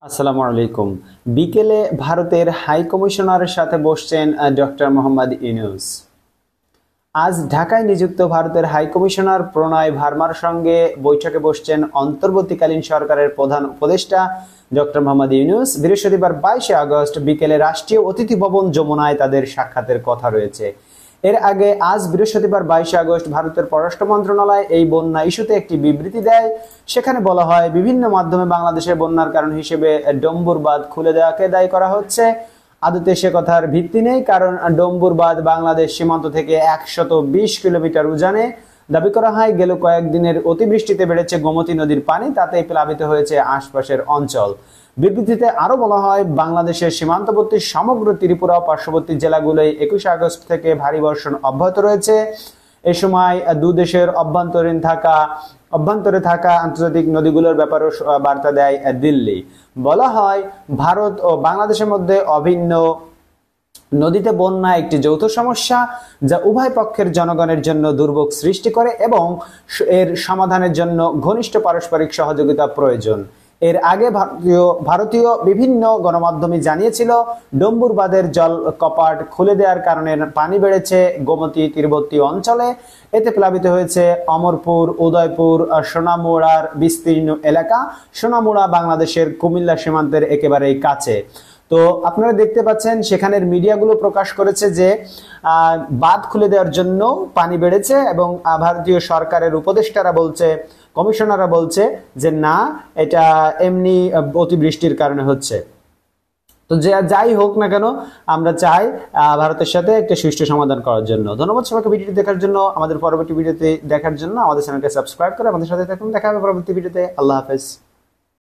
আসসালামু আলাইকুম। বিকেলে ভারতের হাই কমিশনারের সাথে বসছেন ডক্টর মোহাম্মদ ইউনূস। আজ ঢাকায় নিযুক্ত ভারতের হাই কমিশনার প্রণয় ভার্মার সঙ্গে বৈঠকে বসছেন অন্তর্বর্তীকালীন সরকারের প্রধান উপদেষ্টা ডক্টর মোহাম্মদ ইউনূস। বৃহস্পতিবার 22 আগস্ট বিকেলে রাষ্ট্রীয় অতিথি ভবন যমুনায় তাদের সাক্ষাতের কথা রয়েছে। এর আগে আজ বৃহস্পতিবার 22 আগস্ট ভারতের পররাষ্ট্র মন্ত্রণালয় এই বন্যা ইস্যুতে একটি বিবৃতি দেয়। সেখানে বলা হয়, বিভিন্ন মাধ্যমে বাংলাদেশের বন্যার কারণ হিসেবে ডম্বুর বাঁধ খুলে দেওয়াকে দায়ী করা হচ্ছে। আদতে সে কথার ভিত্তি নেই, কারণ ডম্বুর বাঁধ বাংলাদেশ সীমান্ত থেকে 120 কিলোমিটার উজানে। দাবি করা হয়, গেল কয়েকদিনের অতিবৃষ্টিতে বেড়েছে গোমতী নদীর পানি, তাতে প্লাবিত হয়েছে আশপাশের অঞ্চল। বিবৃতিতে আরো বলা হয়, বাংলাদেশের সীমান্তবর্তী সমগ্র ত্রিপুরা ও পার্শ্ববর্তী জেলাগুলোয় 21 আগস্ট থেকে ভারী বর্ষণ অব্যাহত রয়েছে। এ সময় দুদেশের অভ্যন্তরে থাকা আন্তর্জাতিক নদীগুলোর ব্যাপারেও বার্তা দেয় দিল্লি। বলা হয়, ভারত ও বাংলাদেশের মধ্যে অভিন্ন নদীতে বন্যা একটি যৌথ সমস্যা, যা উভয় পক্ষের জনগণের জন্য দুর্ভোগ সৃষ্টি করে এবং এর সমাধানের জন্য ঘনিষ্ঠ পারস্পরিক সহযোগিতা প্রয়োজন। এর আগে ভারতীয় বিভিন্ন গণমাধ্যমে জানিয়েছিল, ডম্বুর বাঁধের জল কপাট খুলে দেওয়ার কারণে পানি বেড়েছে গোমতী তীরবর্তী অঞ্চলে। এতে প্লাবিত হয়েছে অমরপুর, উদয়পুর, সোনামুড়ার বিস্তীর্ণ এলাকা। সোনামুড়া বাংলাদেশের কুমিল্লা সীমান্তের একেবারেই কাছে। তো আপনারা দেখতে পাচ্ছেন, সেখানের মিডিয়াগুলো প্রকাশ করেছে যে বাঁধ খুলে দেওয়ার জন্য পানি বেড়েছে, এবং ভারতীয় সরকারের উপদেষ্টারা বলছে, কমিশনাররা বলছে যে না, এটা এমনি অতিবৃষ্টির কারণে হচ্ছে। তো যাই হোক না কেন, আমরা চাই ভারতের সাথে একটা সুষ্ঠু সমাধান করার জন্য। ধন্যবাদ সবাইকে ভিডিওটি দেখার জন্য। আমাদের পরবর্তী ভিডিওতে দেখার জন্য আমাদের চ্যানেলকে সাবস্ক্রাইব করে আমাদের সাথে থাকুন। দেখা হবে পরবর্তী ভিডিওতে। আল্লাহ হাফেজ।